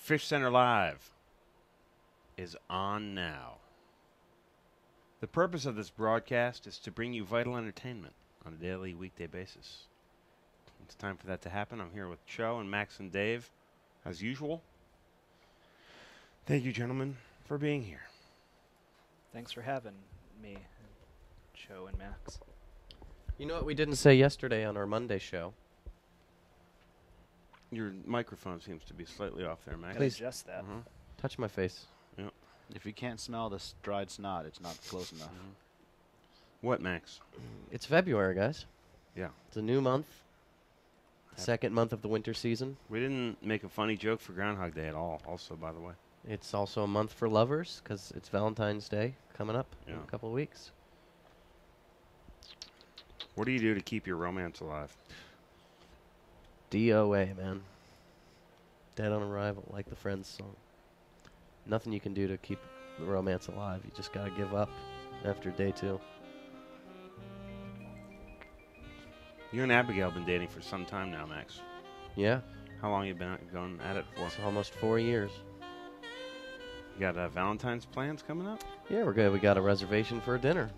FishCenter Live is on now. The purpose of this broadcast is to bring you vital entertainment on a daily, weekday basis. It's time for that to happen. I'm here with Cho and Max and Dave, as usual. Thank you, gentlemen, for being here. Thanks for having me, Cho and Max. You know what we didn't say yesterday on our Monday show? Your microphone seems to be slightly off there, Max. Please adjust that. Touch my face. Yep. If you can't smell this dried snot, it's not close enough. What, Max? It's February, guys. Yeah. It's a new month. Second month of the winter season. We didn't make a funny joke for Groundhog Day at all, also, by the way. It's also a month for lovers because it's Valentine's Day coming up in Yeah. a couple of weeks. What do you do to keep your romance alive? DOA, man. Dead on Arrival, like the Friends song. Nothing you can do to keep the romance alive. You just got to give up after day 2. You and Abigail have been dating for some time now, Max. Yeah. How long you been going at it for? It's almost 4 years. You got Valentine's plans coming up? Yeah, we're good. We got a reservation for a dinner.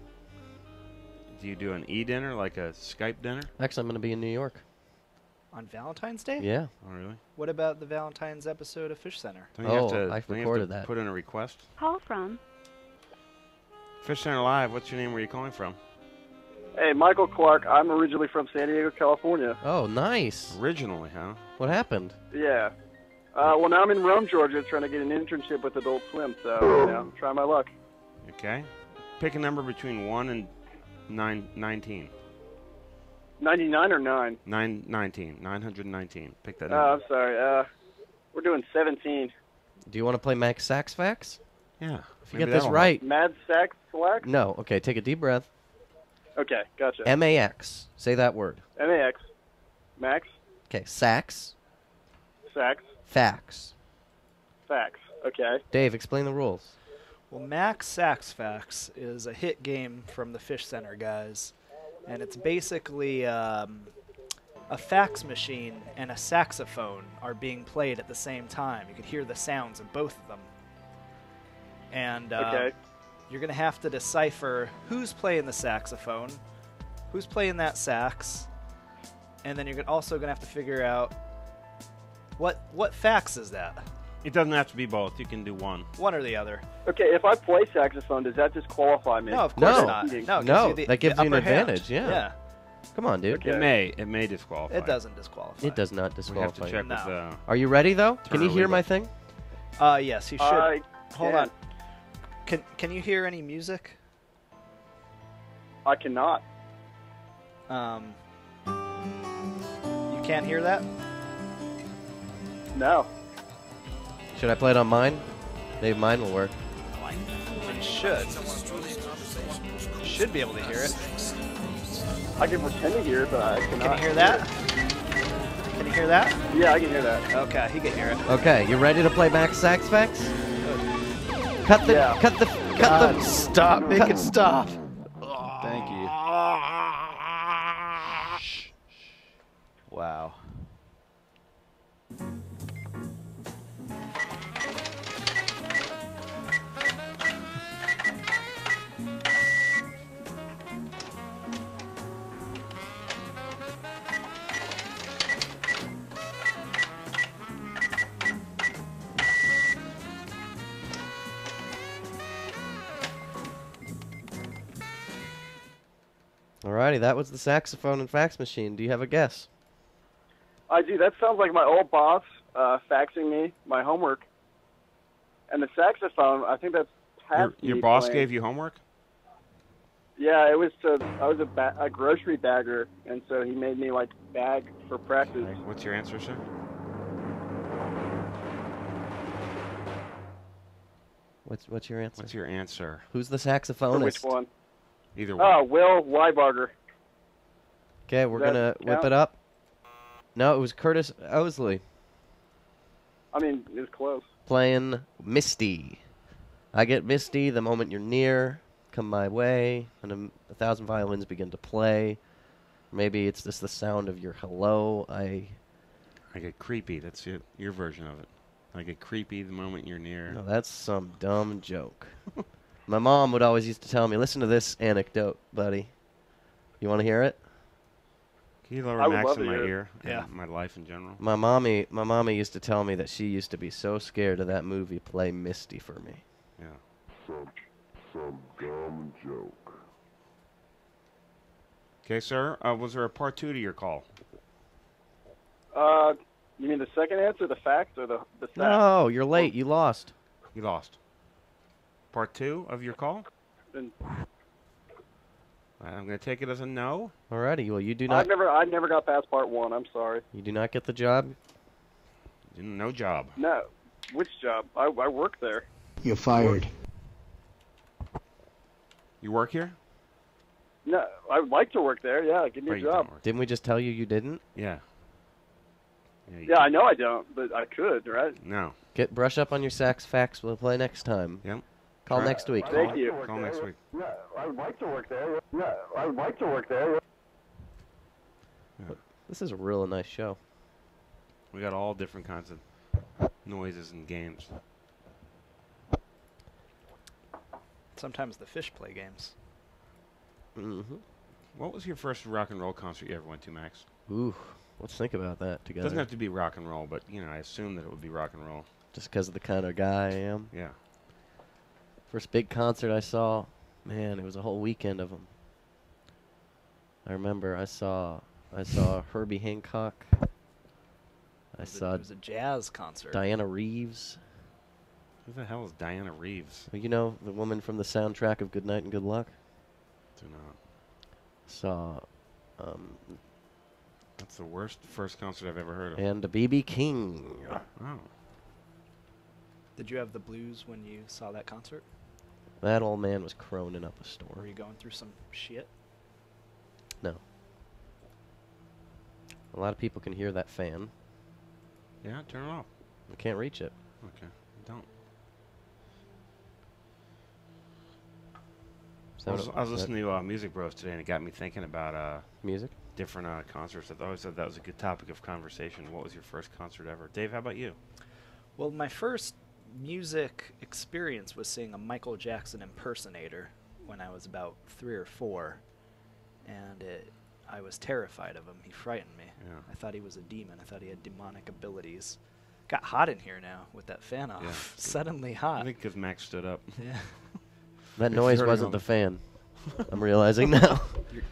Do you do an e-dinner, like a Skype dinner? Actually, I'm going to be in New York. On Valentine's Day? Yeah. Oh, really? What about the Valentine's episode of FishCenter? Don't you have to, I don't you have recorded to that. put in a request? Call from. FishCenter Live, what's your name? Where are you calling from? Hey, Michael Clark. I'm originally from San Diego, California. Oh, nice. Originally, huh? What happened? Yeah. Well, now I'm in Rome, Georgia, trying to get an internship with Adult Swim, so, I'm trying my luck. Okay. Pick a number between 1 and 19. 99 or 9? 919. 919. Pick that Oh, number. I'm sorry. We're doing 17. Do you want to play Max Sax Facts? Yeah. If you get this right. Mad Sax Select? No. Okay, take a deep breath. Okay, gotcha. M-A-X. Say that word. M-A-X. Max? Okay, Sax. Sax. Facts. Fax. Okay. Dave, explain the rules. Well, Max Sax Facts is a hit game from the FishCenter guys, and it's basically a fax machine and a saxophone are being played at the same time. You can hear the sounds of both of them. And Okay. you're going to have to decipher who's playing the saxophone, who's playing that sax, and then you're also going to have to figure out what fax is that? It doesn't have to be both. You can do one. One or the other. Okay, if I play saxophone, does that disqualify me? No, of course No. not. Cheating. No, it No, gives you that gives the you an upper hand. advantage, yeah. Yeah, Come on, dude. Okay. It may disqualify. it doesn't disqualify. It does not We have disqualify. to check No. with the... Are you ready, though? Can you Turner hear legal. my thing? Yes, you should. Hold can. on. Can you hear any music? I cannot. You can't hear that? No. Should I play it on mine? Maybe mine will work. You should. You should be able to hear it. I can pretend to hear it, but I cannot. Can you hear that? Can you hear that? Yeah, I can hear that. Okay, he can hear it. Okay, you ready to play Max Sax Facts? Cut the, Yeah. cut the, cut the. Stop. Make cut- it stop. Thank you. Wow. Alrighty, that was the saxophone and fax machine. Do you have a guess? I do. That sounds like my old boss faxing me my homework. And the saxophone, I think that's past Your me boss playing. gave you homework? Yeah, it was I was a grocery bagger, and so he made me like bag for practice. What's your answer, sir? What's your answer? What's your answer? Who's the For saxophonist? which one? Either one. Oh, Will Weibarger. Okay, we're Does gonna that whip count? it up. No, it was Curtis Owsley I mean, it was close. playing Misty. I get misty the moment you're near. Come my way, and a thousand violins begin to play. Maybe it's just the sound of your hello. I get creepy. That's your version of it. I get creepy the moment you're near. No, that's some dumb joke. My mom would always used to tell me, "Listen to this anecdote, buddy. You want to hear it?" Can you lower I would Max love in to my hear it. ear? Yeah. And my life in general. My mommy used to tell me that she used to be so scared of that movie Play Misty for me. Yeah. Some dumb joke. Okay, sir. Was there a part 2 to your call? You mean the second answer, the fax, or the sax? No, you're late. You lost. You lost. Part 2 of your call? Then I'm going to take it as a no. Alrighty. Well, you do I not. never got past part 1. I'm sorry. You do not get the job. No job. No. Which job? I work there. You're fired. You work here? No, I would like to work there. Yeah, give me Or a you job. don't work? Didn't we just tell you you didn't? Yeah. You- Yeah, I know I don't, but I could, right? No. Brush up on your sax facts. We'll play next time. Yep. Call Try- next week. Thank you. Call next week. Yeah, I would like to work there. Yeah, I would like to work there. This is a real nice show. We got all different kinds of noises and games. Sometimes the fish play games. Mm-hmm. What was your first rock and roll concert you ever went to, Max? Ooh, let's think about that It together. doesn't have to be rock and roll, but I assume that it would be rock and roll. Just because of the kind of guy I am. Yeah. First big concert I saw, man, it was a whole weekend of them. I remember I saw Herbie Hancock. I saw It was a jazz concert. Diana Reeves. Who the hell is Diana Reeves? You know, the woman from the soundtrack of Good Night and Good Luck. Do not. Saw, That's the worst first concert I've ever heard of. and B.B. King. Oh. Did you have the blues when you saw that concert? That old man was croning up a Were storm. you going through some shit? No. A lot of people can hear that fan. Yeah, turn it off. I can't reach it. Okay. Don't. So I was listening to Music Bros today, and it got me thinking about music. different concerts. I always thought that was a good topic of conversation. What was your first concert ever? Dave, how about you? Well, my first music experience was seeing a Michael Jackson impersonator when I was about 3 or 4, and I was terrified of him. He frightened me. Yeah. I thought he was a demon. I thought he had demonic abilities. Got hot in here now with that fan off. Yeah. Suddenly I hot. think because Max stood up. Yeah. That If noise you're wasn't home. the fan. I'm realizing now.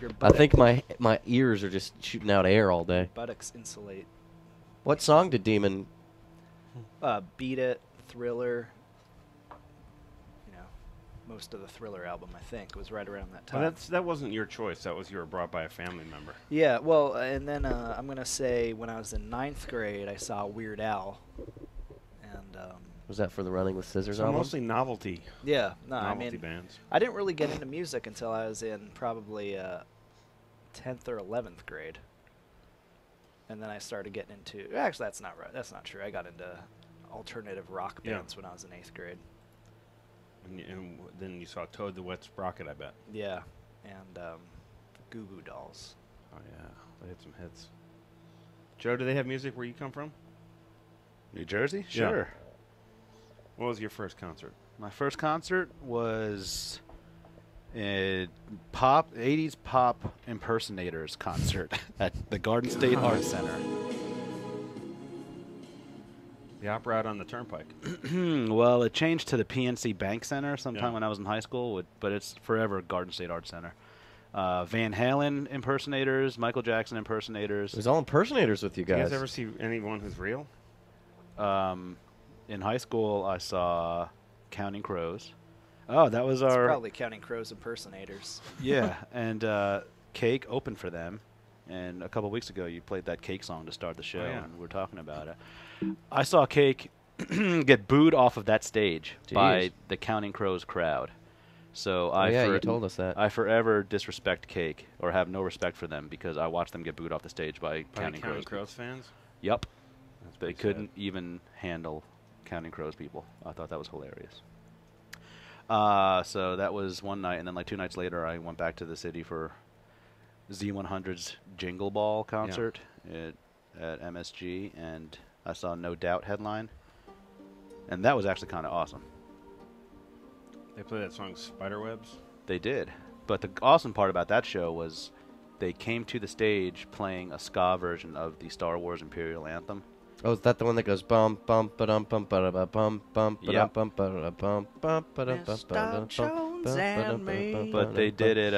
Your I think my ears are just shooting out air all day. buttocks insulate. What song did Demon? Beat It, Thriller. Most of the Thriller album, I think, was right around that time. Well, that wasn't your choice. That was you were brought by a family member. Yeah, well, and then I'm going to say when I was in 9th grade, I saw Weird Al. And, Was that for the Running with Scissors So album? mostly novelty yeah, no, I novelty mean, bands. I didn't really get into music until I was in probably 10th or 11th grade. And then I started getting into, actually, that's not right. That's not true. I got into alternative rock Yeah. bands when I was in 8th grade. And then you saw Toad the Wet Sprocket, I bet. Yeah, and the Goo Goo Dolls. Oh, yeah. They had some hits. Joe, do they have music where you come from? New Jersey? Yeah. Sure. What was your first concert? My first concert was a 80s pop impersonators concert at the Garden State Arts Center. The opera out on the Turnpike. Well, it changed to the PNC Bank Center sometime Yeah. when I was in high school, but it's forever Garden State Arts Center. Van Halen impersonators, Michael Jackson impersonators. It was all impersonators with you Do you guys. guys ever see anyone who's real? In high school, I saw Counting Crows. Oh, that was It's our probably Counting Crows impersonators. yeah, and Cake opened for them. And a couple weeks ago, you played that Cake song to start the show, yeah. and we were talking about it. I saw Cake get booed off of that stage by Jeez. the Counting Crows crowd. So Oh, yeah, you told us that. I forever disrespect Cake or have no respect for them because I watched them get booed off the stage by By Counting Counting Crows. Crows fans? Yep. That's They pretty couldn't even handle Counting Crows people. I thought that was hilarious. So that was one night, and then like 2 nights later, I went back to the city for Z100's Jingle Ball concert at MSG, and I saw No Doubt headline, and that was actually kind of awesome. They play that song Spiderwebs? They did, but the awesome part about that show was they came to the stage playing a ska version of the Star Wars Imperial Anthem. Oh, is that the one that goes bum bum ba dum bum ba da ba bum bum ba dum Yep. bum ba da bum bum ba dum bum ba da bum Jones and me. But they did it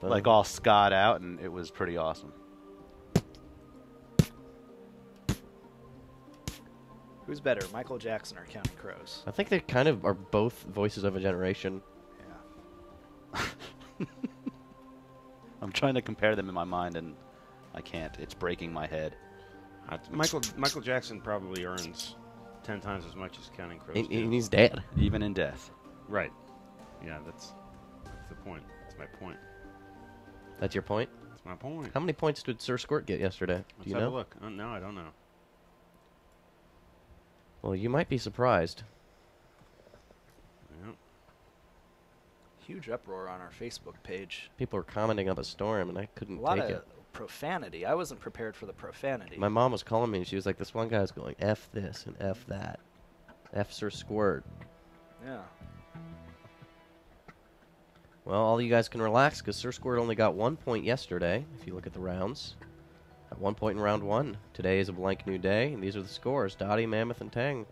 like all sca'd out, and it was pretty awesome. Who's better, Michael Jackson or Counting Crows? I think they kind of are both voices of a generation. Yeah. I'm trying to compare them in my mind, and I can't. It's breaking my head. Michael Jackson probably earns 10 times as much as Counting Crows. And do. he's dead. Even in death. Right. Yeah, that's the point. That's my point. That's your point? That's my point. How many points did Sir Squirt get yesterday? Let's Do you have know? a look. No, I don't know. Well, you might be surprised. Yeah. Huge uproar on our Facebook page. People were commenting up a storm, and I A couldn't lot take of it. profanity. I wasn't prepared for the profanity. My mom was calling me, and she was like, this one guy's going, F this and F that. F Sir Squirt. Yeah. Well, all you guys can relax because Sir Squirt only got 1 point yesterday, if you look at the rounds. At 1 point in round 1. Today is a blank new day, and these are the scores. Dottie, Mammoth, and Tang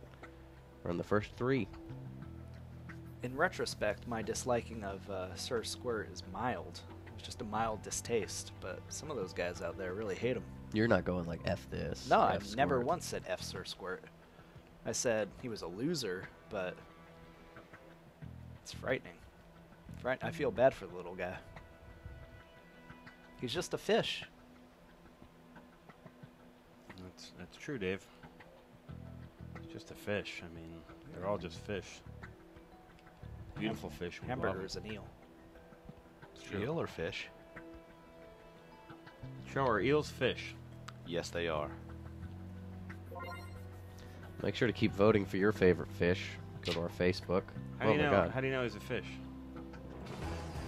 are in the first 3. In retrospect, my disliking of Sir Squirt is mild. It's just a mild distaste, but some of those guys out there really hate him. You're not going like F this. No, F I've never Squirt. once said F Sir Squirt. I said he was a loser, but it's frightening. I feel bad for the little guy. He's just a fish. That's true, Dave. It's just a fish. I mean, they're all just fish. Beautiful fish. We love Hamburger them. is an eel. It's true. Eel or fish? Show our eels fish. Yes, they are. Make sure to keep voting for your favorite fish. Go to our Facebook. How do Oh you my know? God. How do you know he's a fish?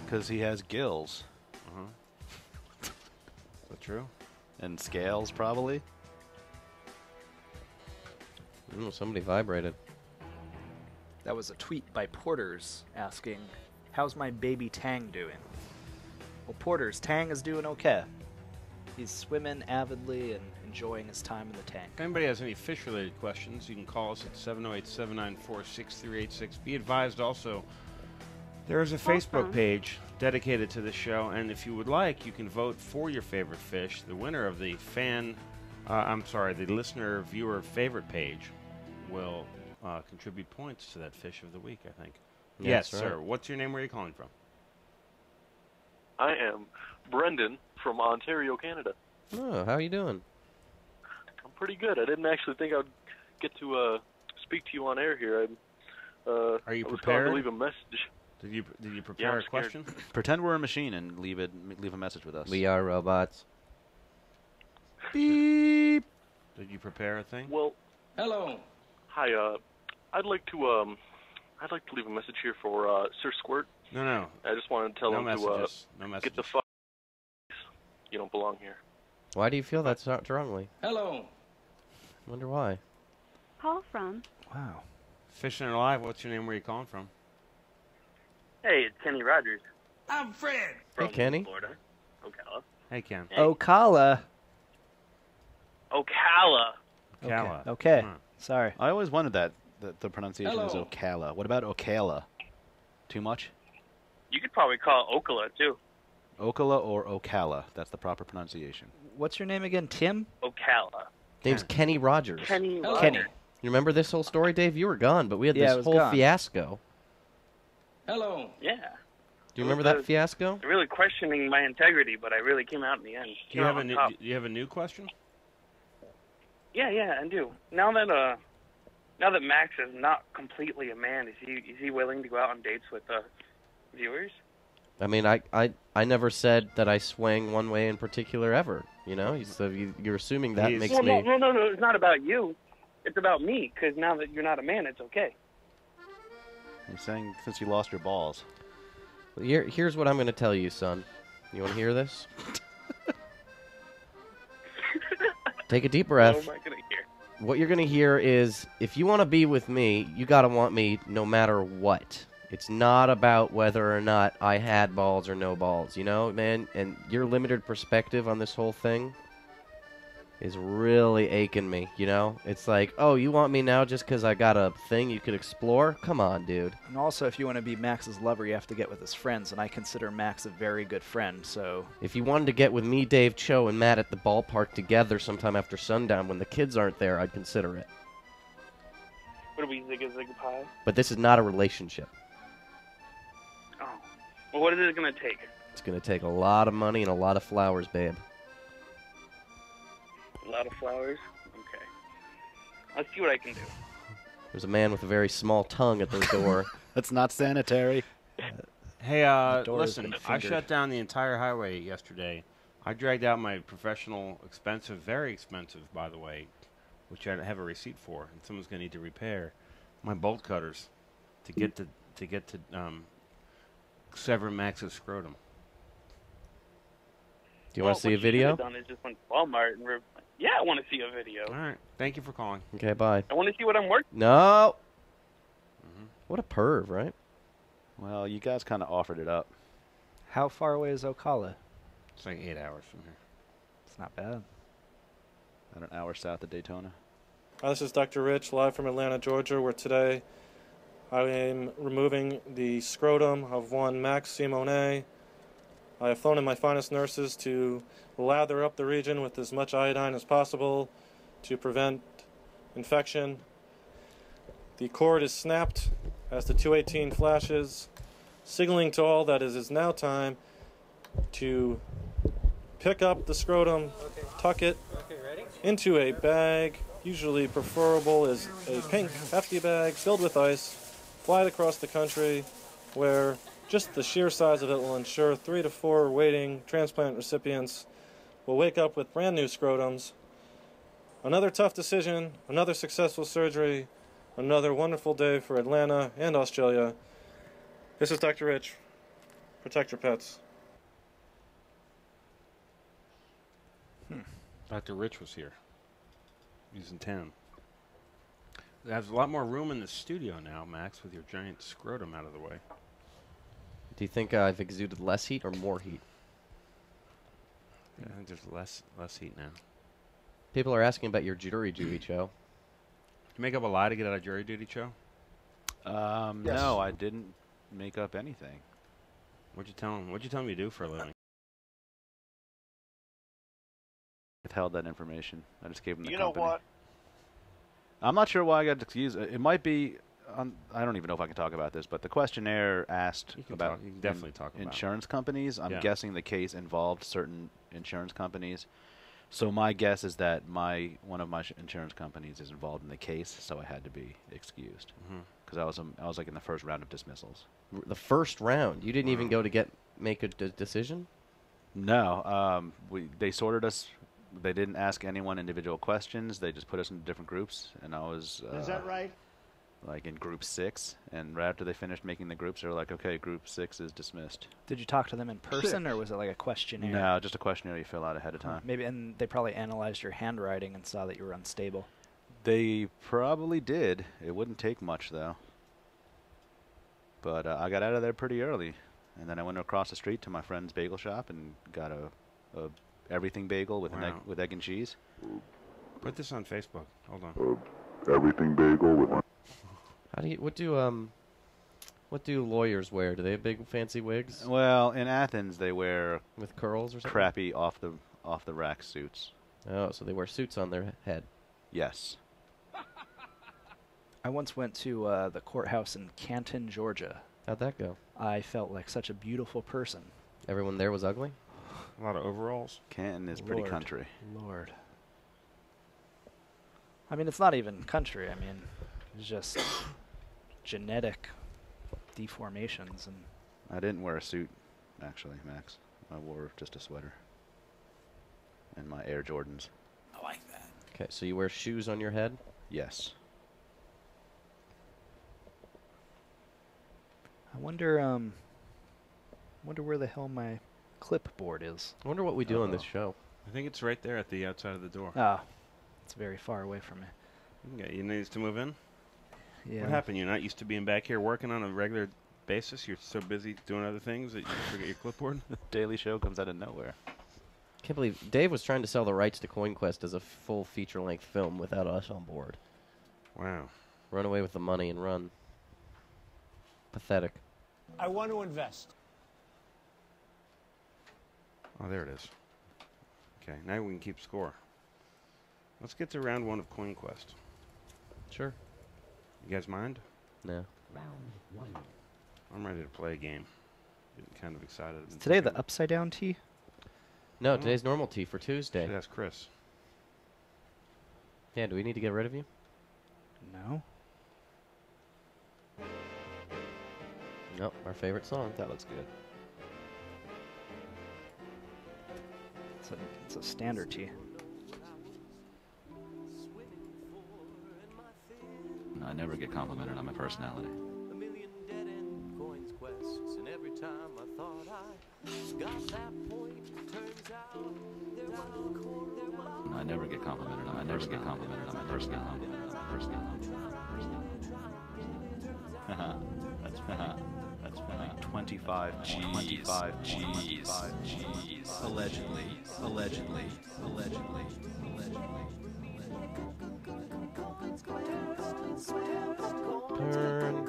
Because he has gills Uh-huh. Is that true? and scales, probably. Somebody vibrated. That was a tweet by Porters asking, "How's my baby Tang doing?" Well, Porters, Tang is doing okay. He's swimming avidly and enjoying his time in the tank. If anybody has any fish-related questions, you can call us at 708-794-6386. Be advised also, there is a Facebook page dedicated to this show, and if you would like, you can vote for your favorite fish. The winner of the the listener-viewer favorite page will contribute points to that fish of the week, I think. Yeah, Yes, that's right. sir. What's your name? Where are you calling from? I am Brendan from Ontario, Canada. Oh, how you doing? I'm pretty good. I didn't actually think I'd get to speak to you on air here. Are you I was calling prepared? to leave a message. Did you prepare I'm a scared. question? Pretend we're a machine and leave a message with us. We are robots. Beep. Did you prepare a thing? Well, Hello. hi. I'd like to leave a message here for Sir Squirt. No. I just wanted to tell No him messages. No to messages. get the fuck. You don't belong here. Why do you feel that so strongly? Hello. Wonder why. Call from. Wow. Fishing Alive, what's your name? Where are you calling from? Hey, it's Kenny Rogers I'm Fred. Hey, from Kenny. Florida. Ocala. Hey, Ken. Hey. Ocala. Ocala. Ocala. Okay. Huh. Sorry. I always wondered that the pronunciation was Hello. Ocala. What about Ocala? Too much? You could probably call it Ocala, too. Ocala or Ocala? That's the proper pronunciation. What's your name again? Tim? Ocala. Name's Kenny Rogers. Kenny Hello. Rogers. Kenny. You remember this whole story, Dave? You were gone, but we had Yeah, I this was whole gone. fiasco. Hello. Yeah. Do you remember that fiasco? Really questioning my integrity, but I really came out in the end. Do you have on a top. do you have a new question? Yeah, I do. Now that Max is not completely a man, is he willing to go out on dates with viewers? I mean, I never said that I swang one way in particular ever. You know, so you're assuming that He's- makes Well, me. no, it's not about you. It's about me, because now that you're not a man, it's okay. You're saying since you lost your balls. Here's what I'm going to tell you, son. You want to hear this? Take a deep What breath. am I going to hear? What you're going to hear is, if you want to be with me, you got to want me no matter what. It's not about whether or not I had balls or no balls, you know, man? And your limited perspective on this whole thing is really aching me, you know? It's like, oh, you want me now just because I got a thing you could explore? Come on, dude. And also, if you want to be Max's lover, you have to get with his friends, and I consider Max a very good friend, so... If you wanted to get with me, Dave, Cho, and Matt at the ballpark together sometime after sundown when the kids aren't there, I'd consider it. What are we, Zigga Zigga Pie? But this is not a relationship. Oh. Well, what is it going to take? It's going to take a lot of money and a lot of flowers, babe. A lot of flowers? Okay. I'll see what I can do. There's a man with a very small tongue at the door. That's not sanitary. Hey, door has listen, been I fingered. shut down the entire highway yesterday. I dragged out my professional, expensive, very expensive, by the way, which I have a receipt for, and someone's going to need to repair my bolt cutters to get to sever Max's scrotum. Do you want to see a What you video? should have done is just went to Walmart and yeah, I want to see a video. All right. Thank you for calling. Okay, bye. I want to see what I'm working. No! Mhm. What a perv, right? Well, you guys kind of offered it up. How far away is Ocala? It's like 8 hours from here. It's not bad. About an hour south of Daytona. Hi, this is Dr. Rich, live from Atlanta, Georgia, where today I am removing the scrotum of one Max Simone. I have flown in my finest nurses to lather up the region with as much iodine as possible to prevent infection. The cord is snapped as the 218 flashes, signaling to all that it is now time to pick up the scrotum, tuck it into a bag. Usually preferable is a pink, hefty bag filled with ice, fly it across the country, where just the sheer size of it will ensure 3 to 4 waiting transplant recipients will wake up with brand new scrotums. Another tough decision, another successful surgery, another wonderful day for Atlanta and Australia. This is Dr. Rich. Protect your pets. Dr. Rich was here. He's in town. There's a lot more room in the studio now, Max, with your giant scrotum out of the way. Do you think I've exuded less heat or more heat? Yeah, I think there's less heat now. People are asking about your jury duty, Joe. Did you make up a lie to get out of jury duty, Joe? Yes. No, I didn't make up anything. What'd you tell him? What'd you tell him you do for a living? Withheld that information. I just gave him the You company. know what? I'm not sure why I got excused. It might be. I don't even know if I can talk about this, but the questionnaire asked You can about talk, you can definitely talk about insurance companies. I'm Yeah. guessing the case involved certain insurance companies. So my guess is that one of my insurance companies is involved in the case, so I had to be excused because I was like in the first round of dismissals. The first round? You didn't even go to make a decision? No, they sorted us. They didn't ask anyone individual questions. They just put us into different groups, and I was. Is that right? Like in group 6, and right after they finished making the groups, they were like, "Okay, group 6 is dismissed." Did you talk to them in person, or was it like a questionnaire? No, just a questionnaire you fill out ahead of time. Maybe, and they probably analyzed your handwriting and saw that you were unstable. They probably did. It wouldn't take much though. But I got out of there pretty early, and then I went across the street to my friend's bagel shop and got a everything bagel with with egg and cheese. Put this on Facebook. Hold on. Everything bagel with. What do lawyers wear? Do they have big fancy wigs? Well, in Athens they wear with curls or something? Crappy off the rack suits. Oh, so they wear suits on their head. Yes. I once went to the courthouse in Canton, Georgia. How'd that go? I felt like such a beautiful person. Everyone there was ugly? A lot of overalls. Canton is pretty country. Lord. I mean, it's not even country. I mean, it's just genetic deformations. And I didn't wear a suit, actually, Max. I wore just a sweater and my Air Jordans. I like that. Okay, so you wear shoes on your head? Yes. I wonder where the hell my clipboard is. I wonder what we do on this show. I think it's right there at the outside of the door. Ah, it's very far away from me. You need to move in? Yeah. What happened? You're not used to being back here working on a regular basis? You're so busy doing other things that you forget your clipboard? The Daily Show comes out of nowhere. Can't believe Dave was trying to sell the rights to Coin Quest as a full feature-length film without us on board. Wow. Run away with the money and run. Pathetic. I want to invest. Oh, there it is. Okay, now we can keep score. Let's get to round 1 of Coin Quest. Sure. You guys mind? No. Round 1. I'm ready to play a game. Getting kind of excited. Is today the upside down tea? No, today's normal tea for Tuesday. Should ask Chris. Yeah, do we need to get rid of you? No. Nope, our favorite song. That looks good. It's a standard tea. I never get complimented on my personality. I never get complimented on my personality. That's That's been a 25 cheese. Allegedly. Turn.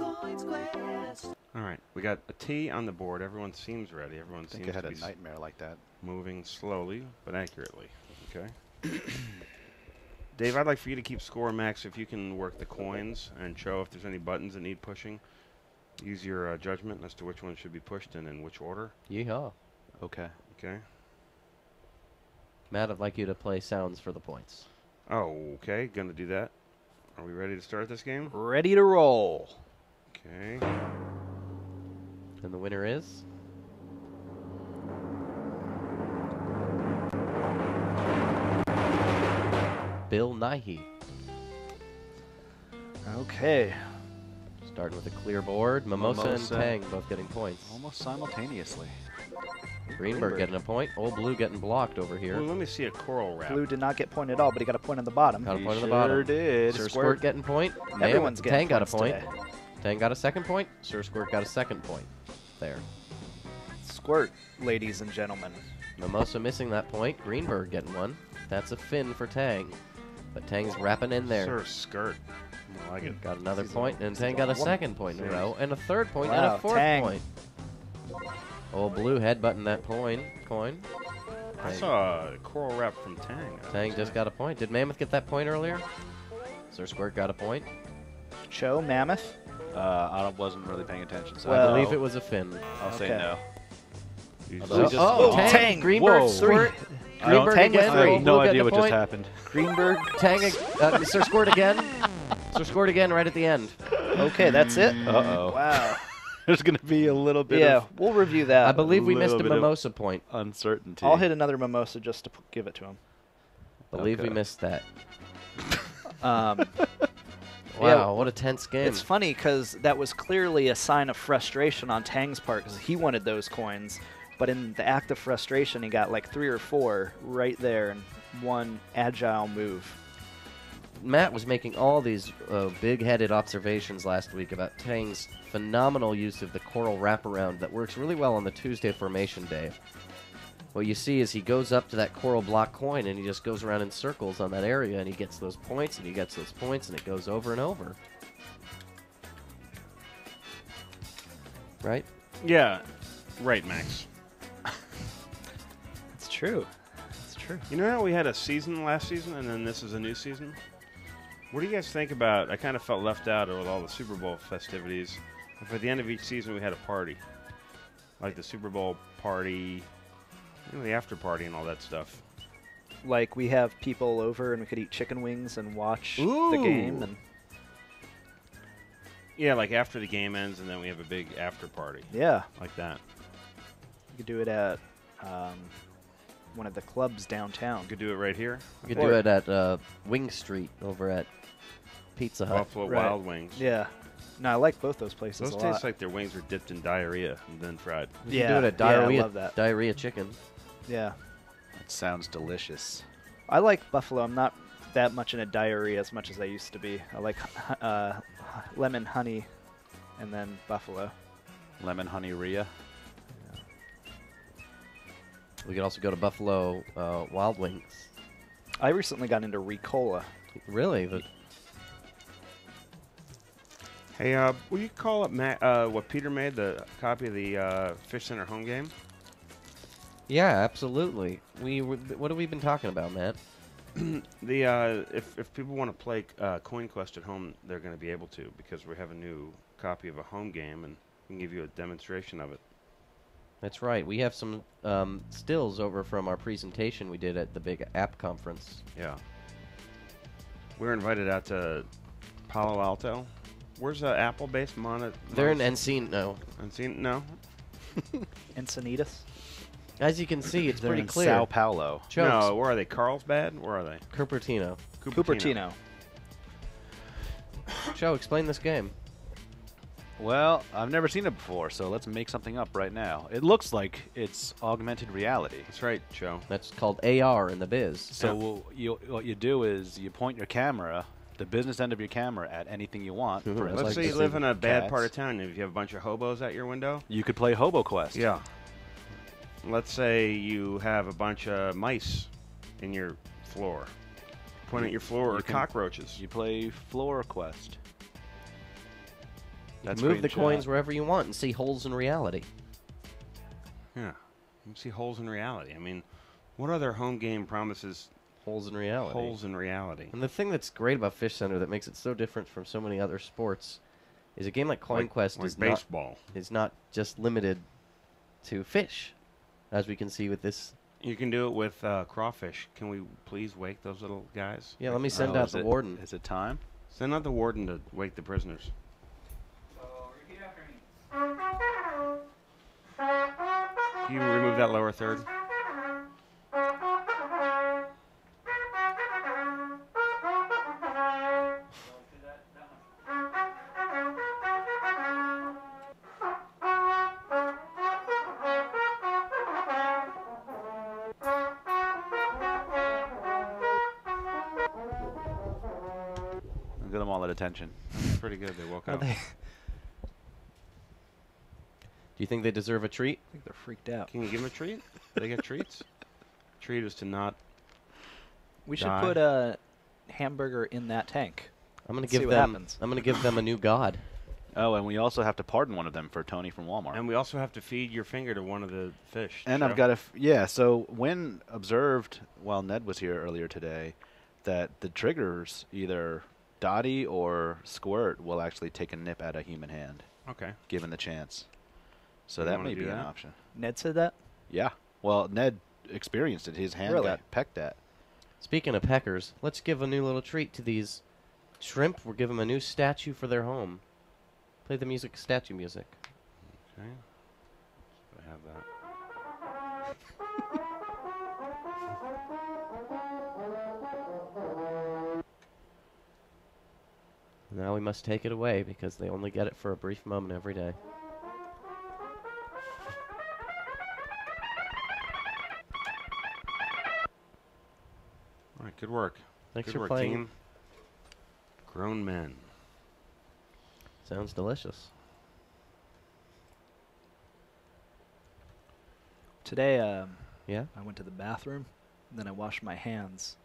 All right, we got a T on the board. Everyone seems ready. Everyone I think seems I had to a be nightmare like that. moving slowly but accurately. Okay. Dave, I'd like for you to keep score, Max. If you can work the coins and show if there's any buttons that need pushing, use your judgment as to which one should be pushed and in which order. Yeehaw. Okay. Okay. Matt, I'd like you to play sounds for the points. Oh, okay. Gonna do that. Are we ready to start this game? Ready to roll. Okay. And the winner is? Bill Nighy. Okay. Starting with a clear board. Mimosa and Tang both getting points. Almost simultaneously. Greenberg getting a point. Old Blue getting blocked over here. Well, let me see a coral wrap. Blue did not get point at all, but he got a point on the bottom. Got a point on the Sure bottom. did. Sir Squirt getting point. Everyone's getting Tang got a points point. today. Tang got a second point. Sir Squirt got a second point. There. Squirt, ladies and gentlemen. Mimosa missing that point. Greenberg getting one. That's a fin for Tang. But Tang's wrapping in there. Sir Skirt. I like it. Got another point, and Tang got a second point in a row, and a third point, Wow, and a fourth Tang. point. Old Blue headbutting that coin. I saw a coral wrap from Tang. Tang just got a point. Did Mammoth get that point earlier? Sir Squirt got a point. Cho, Mammoth. Wasn't really paying attention. So I believe it was a fin. I'll say Okay. no. Tang. Greenberg, Whoa. Squirt. I don't- Greenberg Tang with again. three. Old No Blue idea getting a what just point. happened. Greenberg. Tang, Sir Squirt again. Sir Squirt again right at the end. Okay, that's it. Uh-oh. Wow. There's going to be a little bit Yeah, of we'll review that. I believe we missed a little bit of Mimosa point. uncertainty. I'll hit another mimosa just to give it to him. Believe we Okay. missed that. Um, Wow, what a tense game. It's funny because that was clearly a sign of frustration on Tang's part because he wanted those coins, but in the act of frustration, he got like 3 or 4 right there in one agile move. Matt was making all these big-headed observations last week about Tang's phenomenal use of the coral wraparound that works really well on the Tuesday formation day. What you see is he goes up to that coral block coin and he just goes around in circles on that area and he gets those points and he gets those points and it goes over and over. Right? Yeah. Right, Max. It's true. It's true. You know how we had a season last season and then this is a new season? What do you guys think about, I kind of felt left out with all the Super Bowl festivities. If at the end of each season we had a party. Like the Super Bowl party, you know, the after party and all that stuff. Like we have people over and we could eat chicken wings and watch the Ooh. game. And Yeah, like after the game ends and then we have a big after party. yeah, Like that. you could do it at one of the clubs downtown. We could do it right here. You could do it at Wing Street over at Pizza Hut. Buffalo Right. Wild Wings. Yeah. No, I like both those places Those a taste lot. like their wings are dipped in diarrhea and then fried. You Yeah, could do it at yeah, I diarrhea, love that. diarrhea chicken. Yeah. That sounds delicious. I like buffalo. I'm not that much into diarrhea as much as I used to be. I like lemon honey and then buffalo. Lemon honey Rhea. We could also go to Buffalo Wild Wings. I recently got into Ricola. Really? Hey, will you call up what Peter made, the copy of the FishCenter home game? Yeah, absolutely. What have we been talking about, Matt? If people want to play Coin Quest at home, they're going to be able to because we have a new copy of a home game and we can give you a demonstration of it. That's right. We have some stills over from our presentation we did at the big app conference. Yeah. We're invited out to Palo Alto. Where's Apple-based They're in Encino. No? Encinitas? As you can see, it's They're pretty in clear. Sao Paulo. No, where are they? Carlsbad? Where are they? Cupertino. Cupertino. Joe, explain this game. Well, I've never seen it before, so let's make something up right now. It looks like it's augmented reality. That's right, Joe. That's called AR in the biz. So what you do is you point your camera the business end of your camera at anything you want. For Let's instance, say you live in a bad cats. part of town. If you have a bunch of hobos at your window, You could play Hobo Quest. yeah. Let's say you have a bunch of mice in your floor. Point at your floor, or can- cockroaches. You play Floor Quest. You That's can move the screenshot. coins wherever you want and see holes in reality. Yeah. You can see holes in reality. I mean, what other home game promises Holes in reality. holes in reality? And the thing that's great about FishCenter that makes it so different from so many other sports is a game like Coin Quest like is baseball. not just limited to fish, as we can see with this. You can do it with crawfish. Can we please wake those little guys? Yeah, let me send out is the it- warden. Is it time? Send out the warden to wake the prisoners. Can you remove that lower third? I'll get them all at attention. That's pretty good. They woke Are up. they? Do you think they deserve a treat? I think they're freaked out. Can you give them a treat? Do they get treats? Treat is to not. We should die. put a hamburger in that tank. I'm gonna See give what them. happens. I'm gonna give them a new god. Oh, and we also have to pardon one of them for Tony from Walmart. And we also have to feed your finger to one of the fish. And Joe. I've got yeah, so when observed while Ned was here earlier today, that the triggers, either Dottie or Squirt, will actually take a nip at a human hand, Okay. given the chance. So You that wanna may do be an that? option. Ned said that? Yeah. Well, Ned experienced it. His hand Really? got pecked at. Speaking of peckers, let's give a new little treat to these shrimp. We'll give them a new statue for their home. Play the music, statue music. Okay. So I have that. Now we must take it away because they only get it for a brief moment every day. All right. Good work. Thanks Good for work, playing. team. Grown men. Sounds delicious. Today, Yeah? I went to the bathroom, and then I washed my hands,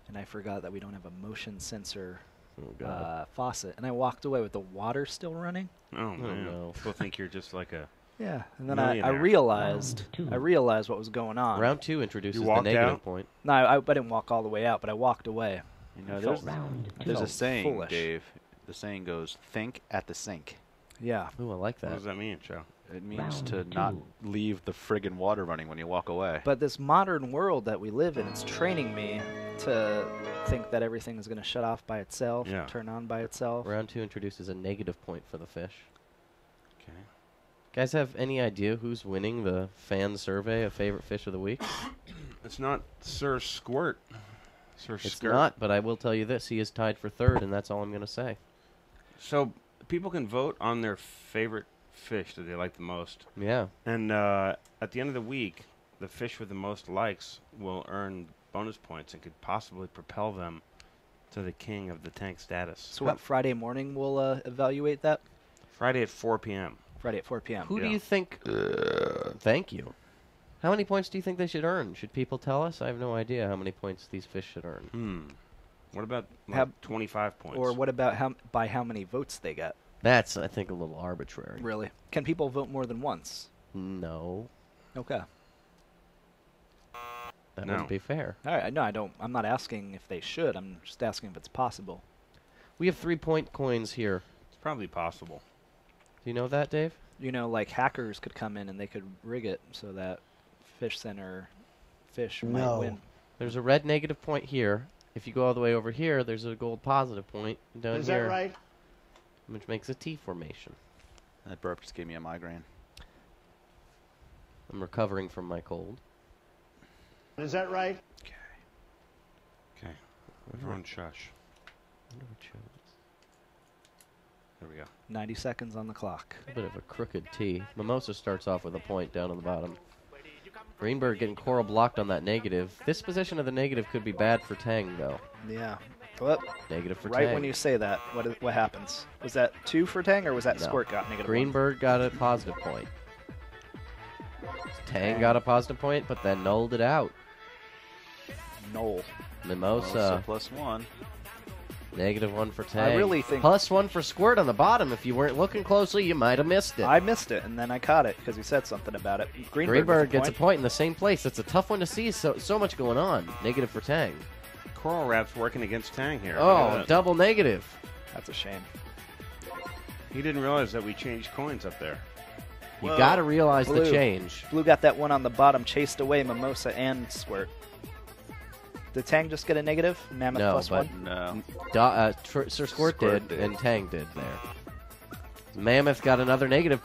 and I forgot that we don't have a motion sensor Oh, God. faucet, and I walked away with the water still running. Oh, man. no. People think you're just like a. Yeah, and then I Millionaire. realized what was going on. Round two introduces You the walked negative out? point. No, I didn't walk all the way out, but I walked away. You know, I there's, felt there's a felt saying, foolish. Dave. The saying goes, think at the sink. Yeah. Ooh, I like What that. does that mean, Joe? It means to not leave the friggin' water running when you walk away. But this modern world that we live in, it's training me to think that everything is going to shut off by itself, Yeah. turn on by itself. Round two introduces a negative point for the fish. Okay. Guys have any idea who's winning the fan survey of favorite fish of the week? It's not Sir Squirt. Sir It's Skirt. not, but I will tell you this. He is tied for third, and that's all I'm going to say. So people can vote on their favorite fish that they like the most. Yeah. And at the end of the week, the fish with the most likes will earn bonus points and could possibly propel them to the king of the tank status. So what, Friday morning we'll evaluate that? Friday at 4 p.m. Friday at 4 p.m. Who do Yeah. you think... Thank you. How many points do you think they should earn? Should people tell us? I have no idea how many points these fish should earn. What about Have- 25 points? Or what about by how many votes they get? That's, I think, a little arbitrary. Really? Can people vote more than once? No. Okay. That No. wouldn't be fair. All right. No, I don't. I'm not asking if they should. I'm just asking if it's possible. We have 3-point coins here. It's probably possible. Do you know that, Dave? You know, like hackers could come in and they could rig it so that FishCenter fish might win. There's a red negative point here. If you go all the way over here, there's a gold positive point down Is here. that right? Which makes a T formation. That burp just gave me a migraine. I'm recovering from my cold. Is that right? Okay. Everyone shush. Wonder what shows. There we go. 90 seconds on the clock. A bit of a crooked T. Mimosa starts off with a point down on the bottom. Greenberg getting coral blocked on that negative. This position of the negative could be bad for Tang, though. Yeah. What? Negative for Right Tang. when you say that, what happens? Was that 2 for Tang, or was that No. Squirt got negative 1? Greenberg got a positive point. Tang got a positive point, but then nulled it out. Null. Mimosa. +1. -1 for Tang. I really think... +1 for Squirt on the bottom. If you weren't looking closely, you might have missed it. I missed it, and then I caught it because you said something about it. Greenberg gets a point in the same place. It's a tough one to see. So much going on. Negative for Tang. Coral Rap's working against Tang here. Oh, double negative. That's a shame. He didn't realize that we changed coins up there. You got to realize Blue. the change. Blue got that one on the bottom, chased away Mimosa and Squirt. Did Tang just get a negative? Mammoth No, +1? No. Sir Squirt did, and Tang did there. Mammoth got another negative.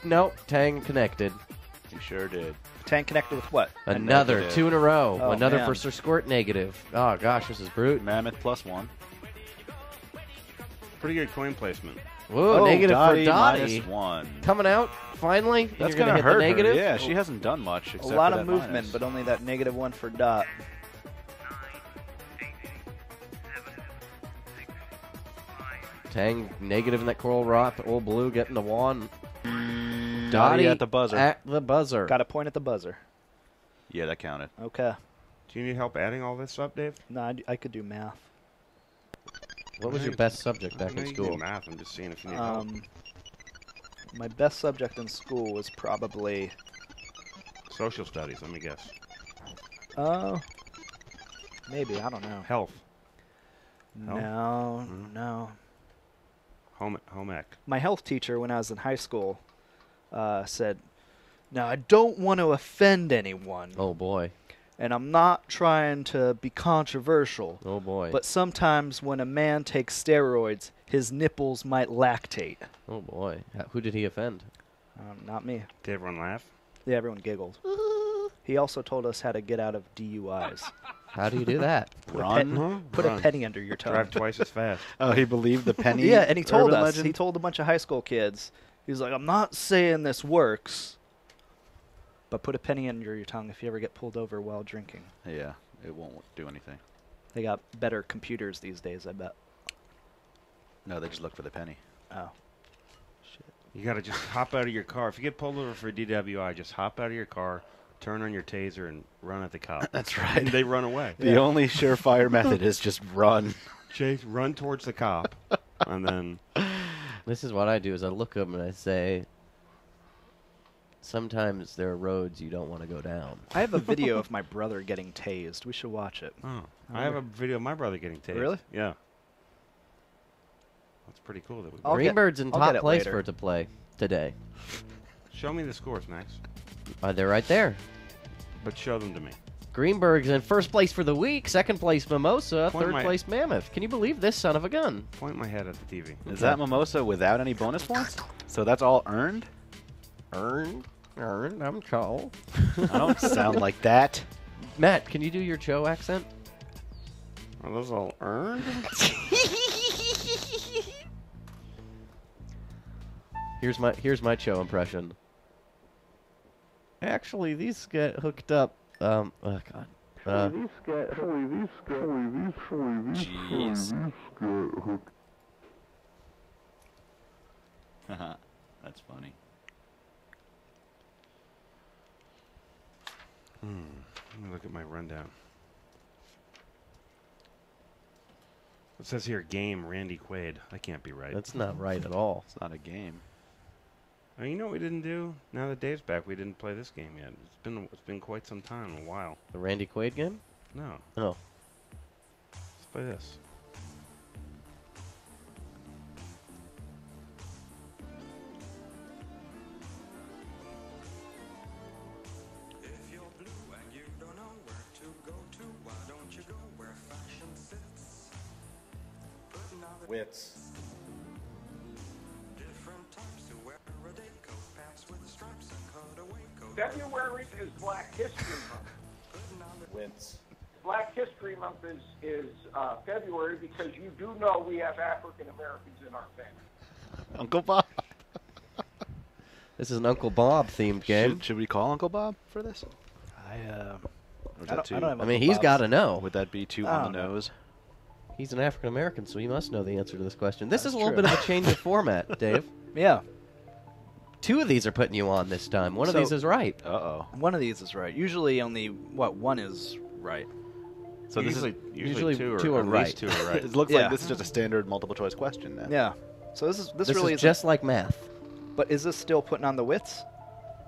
No, Tang connected. You sure did. Tang connected with what? Another, negative. 2 in a row. Oh, Another man. for Sir Squirt negative. Oh, gosh, this is brute. Mammoth +1. Pretty good coin placement. Whoa, negative Dottie for Dottie. -1. Coming out, finally. and That's you're gonna hit hurt the negative. her. Yeah, she hasn't done much. A Except lot for of that movement, minus. but only that -1 for Dot. Tang negative in that Coral Rock. Old Blue getting the one. Dottie at the buzzer. At the buzzer. Got a point at the buzzer. Yeah, that counted. Okay. Do you need help adding all this up, Dave? No, I could do math. What was your best subject back I know in you can school? do math. I'm just seeing if you need help. My best subject in school was probably... Social studies, let me guess. Maybe, I don't know. Health. No, no. Home ec. My health teacher, when I was in high school, said, "Now, I don't want to offend anyone, Oh, boy. and I'm not trying to be controversial, Oh, boy. but sometimes when a man takes steroids, his nipples might lactate." Oh, boy. Who did he offend? Not me. Did everyone laugh? Yeah, everyone giggled. He also told us how to get out of DUIs. How do you do that? Put a penny under your tongue. Drive twice as fast. Oh, he believed the penny. Yeah, and he told urban us. legend? He told a bunch of high school kids. He was like, "I'm not saying this works, but put a penny under your tongue if you ever get pulled over while drinking." Yeah, it won't do anything. They got better computers these days, I bet. No, they just look for the penny. Oh. You got to just hop out of your car. If you get pulled over for a DWI, just hop out of your car, turn on your taser, and run at the cop. That's right. And they run away. The only surefire method is just run. Chase, run towards the cop, and then... This is what I do, is I look up and I say, sometimes there are roads you don't want to go down. I have a video of my brother getting tased. We should watch it. Oh, I have a video of my brother getting tased. Really? Yeah. That's pretty cool. That we Greenbird's in I'll top get it place later. for it to play today. Show me the scores, Max. They're right there. But show them to me. Greenberg's in first place for the week. Second place, Mimosa. Point Third my- place, Mammoth. Can you believe this son of a gun? Point my head at the TV. Is that Mimosa without any bonus points? So that's all earned? Earned, I'm Cho. I don't sound like that. Matt, can you do your Cho accent? Are those all earned? Here's my Cho impression. Actually, these get hooked up. Oh God. Jeez. That's funny. Let me look at my rundown. It says here, game Randy Quaid. That can't be right. That's not right at all. It's not a game. Oh, you know what we didn't do? Now that Dave's back, we didn't play this game yet. It's been quite some time, a while. The Randy Quaid game? No. Oh. Let's play this. Wits. February is Black History Month. Wits. Black History Month is February because you do know we have African Americans in our family. Uncle Bob. This is an Uncle Bob themed game. Should we call Uncle Bob for this? I Or is don't that too? have I mean, Uncle he's Bob's. got to know. Would that be too I on the don't know. nose? He's an African American, so he must know the answer to this question. This is a little true. bit of a change of format, Dave. Yeah. 2 of these are putting you on this time. One of So- these is right. Uh-oh. One of these is right. Usually only, one is right. So this usually, is usually two are at right. least 2 are right. it looks Yeah. like this is just a standard multiple choice question then. Yeah. So this This really is just like math. But is this still putting on the wits?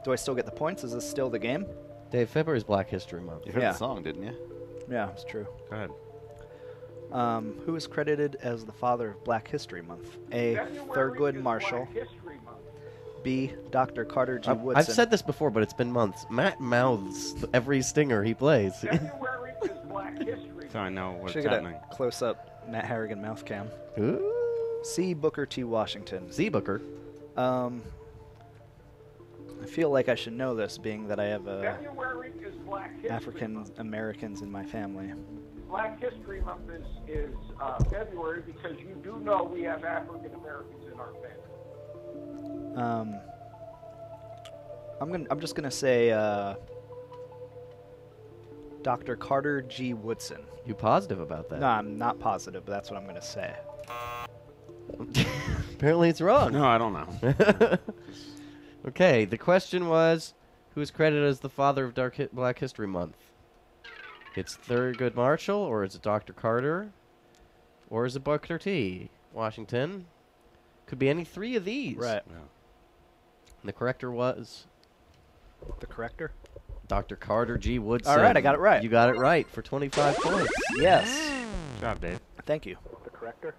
Do I still get the points? Is this still the game? Dave, February's Black History Month. You heard Yeah. the song, didn't you? Yeah, it's true. Go ahead. Who is credited as the father of Black History Month? A. February Thurgood is Marshall. Black History Month. B. Dr. Carter G. Woodson. I've said this before, but it's been months. Matt mouths every stinger he plays. February is Black History So I know what's Should get happening. a close-up Matt Harrigan mouth cam. Ooh. C. Booker T. Washington. Z Booker. I feel like I should know this, being that I have February is Black History African Month. Americans in my family. Black History Month is February because you do know we have African Americans in our family. I'm just gonna say Dr. Carter G. Woodson. You positive about that? No, I'm not positive, but that's what I'm gonna say. Apparently it's wrong. No, I don't know. Okay, the question was, who is credited as the father of Black History Month? It's Thurgood Marshall, or is it Dr. Carter, or is it Booker T. Washington? Could be any 3 of these. Right. Yeah. And the corrector was The corrector? Dr. Carter G. Woodson. All right, I got it right. You got it right for 25 points. Yes. Good job, Dave. Thank you. The corrector?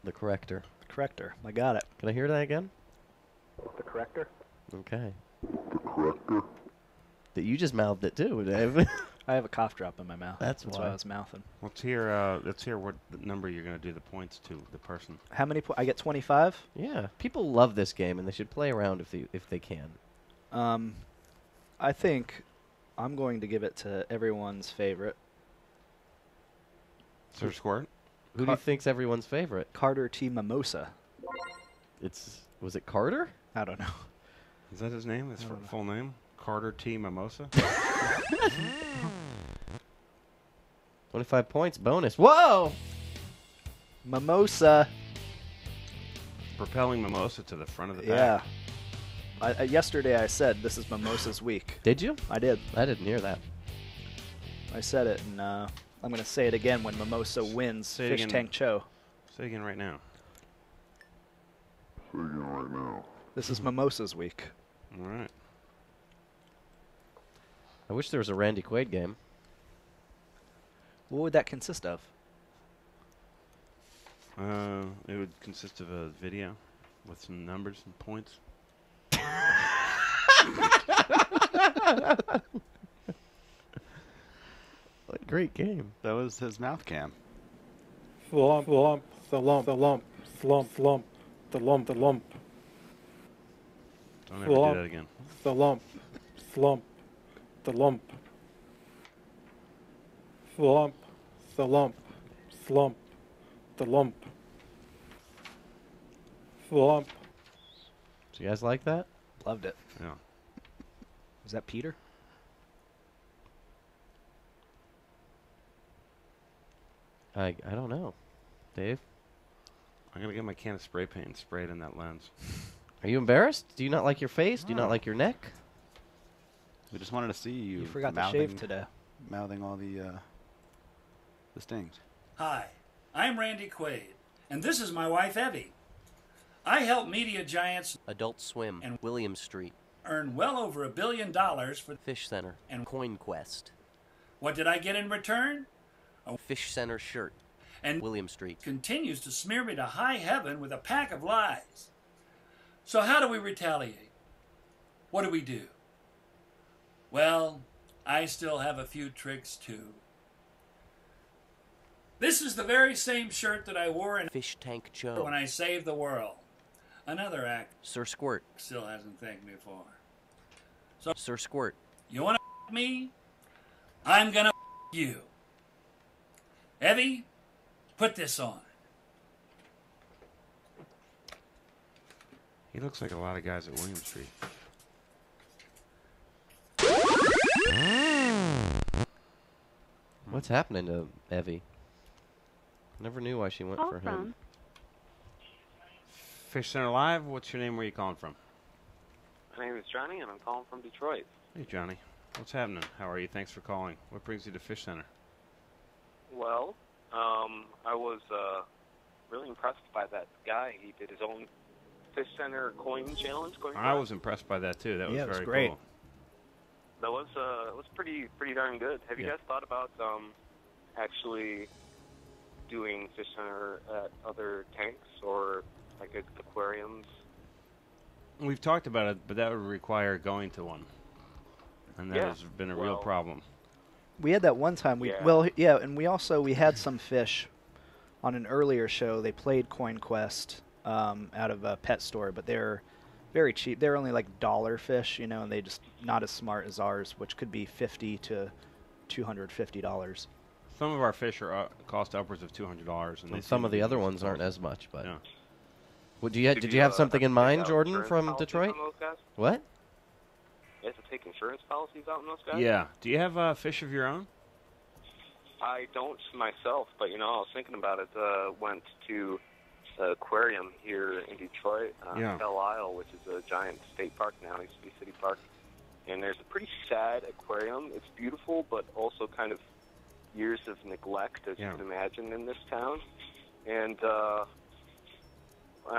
The corrector. The corrector. I got it. Can I hear that again? The corrector? Okay. The corrector. That you just mouthed it too, Dave. I have a cough drop in my mouth. That's why why. I was mouthing. Let's hear what number you're going to do the points to the person. How many I get 25? Yeah. People love this game, and they should play around if they can. I think I'm going to give it to everyone's favorite. Sir Squirt? Who do you think's everyone's favorite? Carter T. Mimosa. Was it Carter? I don't know. Is that his name? His full name? Carter T. Mimosa? 25 points bonus. Whoa! Mimosa. Propelling Mimosa to the front of the pack. Yeah. Yesterday I said this is Mimosa's week. Did you? I did. I didn't hear that. I said it, and I'm going to say it again when Mimosa wins Say it Fish again. Tank Cho. Say it again right now. Say again right now. This is Mimosa's week. All right. I wish there was a Randy Quaid game. What would that consist of? It would consist of a video with some numbers and points. What a great game. That was his mouth cam. Flump, flump, the lump, flump, flump, the lump, the lump. Don't ever do that again. The lump, flump, the lump. Flump, the lump, flump, the lump. Flump. Do you guys like that? Loved it. Yeah. Is that Peter? I don't know. Dave? I'm going to get my can of spray paint and spray it in that lens. Are you embarrassed? Do you not like your face? Do you not like your neck? We just wanted to see you. You forgot to mouthing, shave today. Mouthing all the stings. Hi, I'm Randy Quaid, and this is my wife Evie. I help media giants Adult Swim and William Street. Earn well over $1 billion for FishCenter and CoinQuest. What did I get in return? A FishCenter shirt. And William Street. Continues to smear me to high heaven with a pack of lies. So how do we retaliate? What do we do? Well, I still have a few tricks too. This is the very same shirt that I wore in Fish Tank Joe. when I saved the world. Another act Sir Squirt. still hasn't thanked me for. So Sir Squirt. you want to me? I'm gonna you. Evie, put this on. He looks like a lot of guys at William Street. What's happening to Evie? Never knew why she went Call for him. from Fish Center Live. What's your name? Where are you calling from? My name is Johnny, and I'm calling from Detroit. Hey, Johnny. What's happening? How are you? Thanks for calling. What brings you to Fish Center? Well, I was really impressed by that guy. He did his own Fish Center coin challenge. I was impressed by that too. That was very great. cool. That was pretty darn good. Have you guys thought about actually doing Fish Center at other tanks or like aquariums? We've talked about it, but that would require going to one, and that has been a real problem. We had that one time. And we had some fish on an earlier show. They played Coin Quest out of a pet store, but they're very cheap. They're only like dollar fish, and they just not as smart as ours, which could be $50 to $250. Some of our fish are cost upwards of $200, and Some of the other ones aren't as much. But did you have something in mind, Jordan, from Detroit? What? You have to take insurance policies out on those guys? Yeah. Do you have fish of your own? I don't myself, but I was thinking about it. Went to the aquarium here in Detroit, Belle Isle, which is a giant state park now, used to be city park. And there's a pretty sad aquarium. It's beautiful, but also kind of years of neglect, as you can imagine, in this town. And I